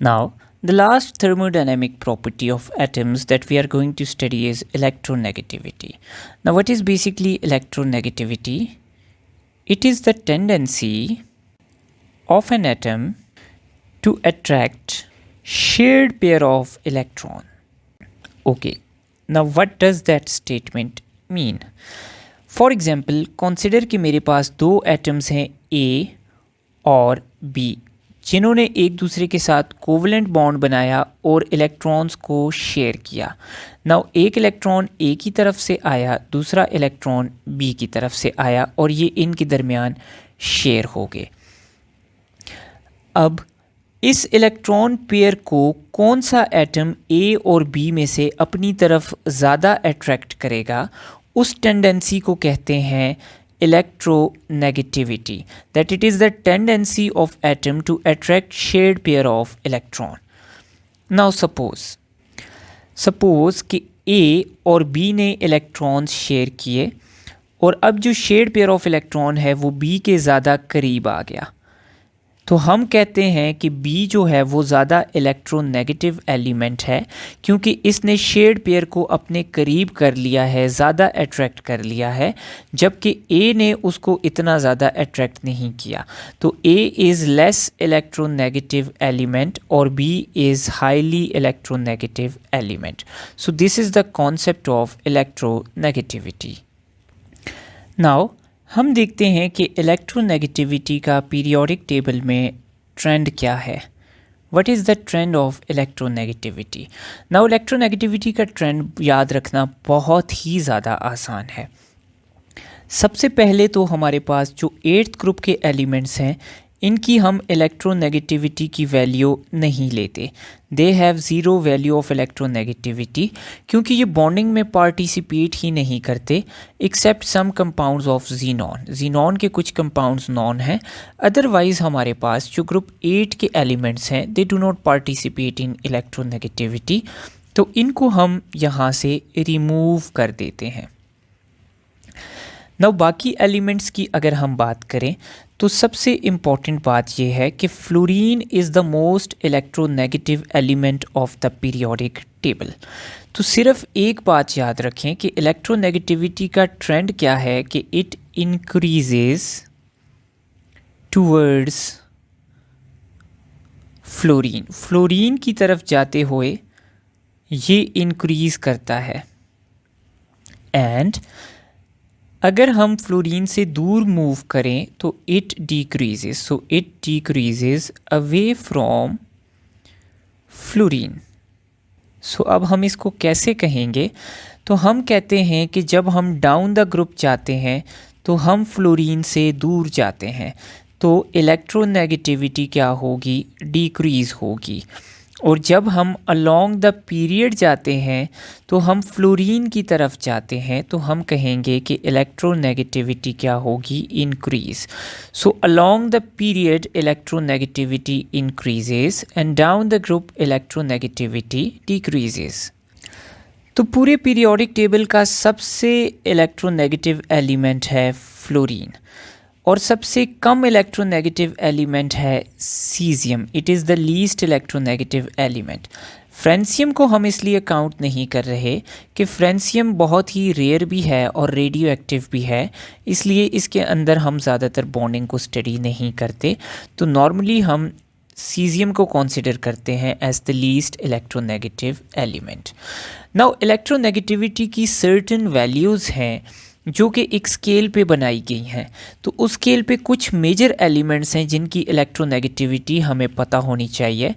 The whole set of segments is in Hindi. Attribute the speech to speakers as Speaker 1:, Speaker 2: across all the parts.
Speaker 1: Now, the last thermodynamic property of atoms that we are going to study is electronegativity. Now, what is basically electronegativity? It is the tendency of an atom to attract shared pair of electron. Okay, now what does that statement mean? For example consider कि मेरे पास दो एटम्स हैं ए और बी जिन्होंने एक दूसरे के साथ कोवलेंट बॉन्ड बनाया और इलेक्ट्रॉन्स को शेयर किया। नाउ एक इलेक्ट्रॉन ए की तरफ से आया, दूसरा इलेक्ट्रॉन बी की तरफ से आया और ये इनके दरमियान शेयर हो गए। अब इस इलेक्ट्रॉन पेयर को कौन सा एटम ए और बी में से अपनी तरफ ज़्यादा अट्रैक्ट करेगा, उस टेंडेंसी को कहते हैं electronegativity, that it is the tendency of atom to attract shared pair of electron. Now suppose कि A और B ने इलेक्ट्रॉन्स शेयर किए और अब जो शेयर्ड पेयर ऑफ इलेक्ट्रॉन है वो B के ज़्यादा करीब आ गया, तो हम कहते हैं कि B जो है वो ज़्यादा इलेक्ट्रोनेगेटिव एलिमेंट है क्योंकि इसने शेयर्ड पेयर को अपने करीब कर लिया है, ज़्यादा अट्रैक्ट कर लिया है, जबकि A ने उसको इतना ज़्यादा अट्रैक्ट नहीं किया। तो A is less electronegative element और B is highly electronegative element. So this is the concept of electronegativity. Now हम देखते हैं कि इलेक्ट्रोनेगेटिविटी का पीरियोडिक टेबल में ट्रेंड क्या है। What is the trend of electronegativity? Now electronegativity का ट्रेंड याद रखना बहुत ही ज़्यादा आसान है। सबसे पहले तो हमारे पास जो 8th ग्रुप के एलिमेंट्स हैं इनकी हम इलेक्ट्रोनेगेटिविटी की वैल्यू नहीं लेते, they have zero value of electronegativity क्योंकि ये बॉन्डिंग में पार्टिसिपेट ही नहीं करते except some compounds of xenon के कुछ कंपाउंड्स नॉन हैं। अदरवाइज़ हमारे पास जो ग्रुप 8 के एलिमेंट्स हैं they do not participate in electronegativity, तो इनको हम यहाँ से रिमूव कर देते हैं। नाउ बाकी एलिमेंट्स की अगर हम बात करें तो सबसे इम्पॉर्टेंट बात यह है कि fluorine is the most electronegative element of the periodic table. तो सिर्फ एक बात याद रखें कि इलेक्ट्रोनेगेटिविटी का ट्रेंड क्या है कि इट इंक्रीजेस टूवर्ड्स फ्लोरीन की तरफ जाते हुए ये इंक्रीज़ करता है। एंड अगर हम फ्लोरीन से दूर मूव करें तो it decreases, so it decreases away from fluorine. So अब हम इसको कैसे कहेंगे? तो हम कहते हैं कि जब हम डाउन द ग्रुप जाते हैं तो हम फ्लोरीन से दूर जाते हैं, तो इलेक्ट्रोनेगेटिविटी क्या होगी? डिक्रीज़ होगी। और जब हम अलोंग द पीरियड जाते हैं तो हम फ्लोरीन की तरफ जाते हैं, तो हम कहेंगे कि इलेक्ट्रोनेगेटिविटी क्या होगी? Increase. So along the period electronegativity increases and down the group electronegativity decreases. तो पूरे पीरियोडिक टेबल का सबसे इलेक्ट्रोनेगेटिव एलिमेंट है फ्लोरीन और सबसे कम इलेक्ट्रोनेगेटिव एलिमेंट है caesium. It is the least electronegative element. Francium को हम इसलिए काउंट नहीं कर रहे कि फ्रेंसियम बहुत ही रेयर भी है और रेडियो एक्टिव भी है, इसलिए इसके अंदर हम ज़्यादातर बॉन्डिंग को स्टडी नहीं करते। तो नॉर्मली हम सीजियम को कंसिडर करते हैं as the least electronegative element. Now electronegativity की सर्टेन वैल्यूज़ हैं जो कि एक स्केल पे बनाई गई हैं, तो उस स्केल पे कुछ मेजर एलिमेंट्स हैं जिनकी इलेक्ट्रोनेगेटिविटी हमें पता होनी चाहिए।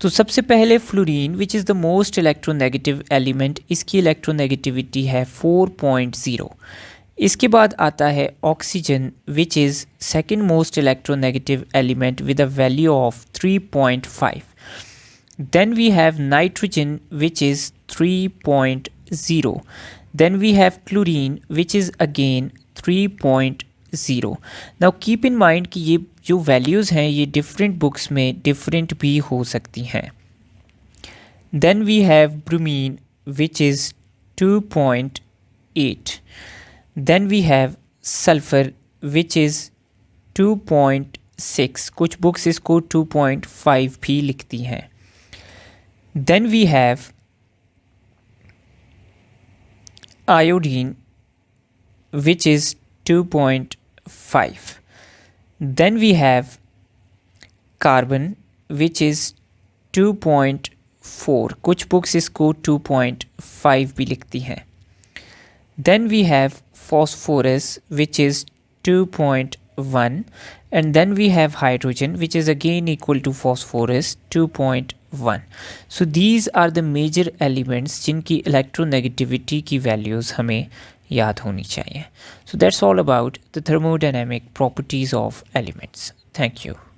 Speaker 1: तो सबसे पहले fluorine which is the most electronegative element, इसकी इलेक्ट्रोनेगेटिविटी है 4.0। इसके बाद आता है oxygen which is second most electronegative element with a value of 3.5। Then we have nitrogen which is 3.0। Then we have chlorine which is again 3.0. Now keep in mind कि ये जो values हैं ये different books में different भी हो सकती हैं। Then we have bromine which is 2.8. Then we have sulfur which is 2.0. 2.6, कुछ बुक्स इसको 2.5 भी लिखती हैं. Then we have iodine which is 2.5. Then we have carbon which is 2.4, कुछ बुक्स इसको 2.5 भी लिखती हैं. Then we have phosphorus which is 2.1, and then we have hydrogen which is again equal to phosphorus 2.1. So these are the major elements जिनकी electronegativity की values हमें याद होनी चाहिए. So that's all about the thermodynamic properties of elements. Thank you.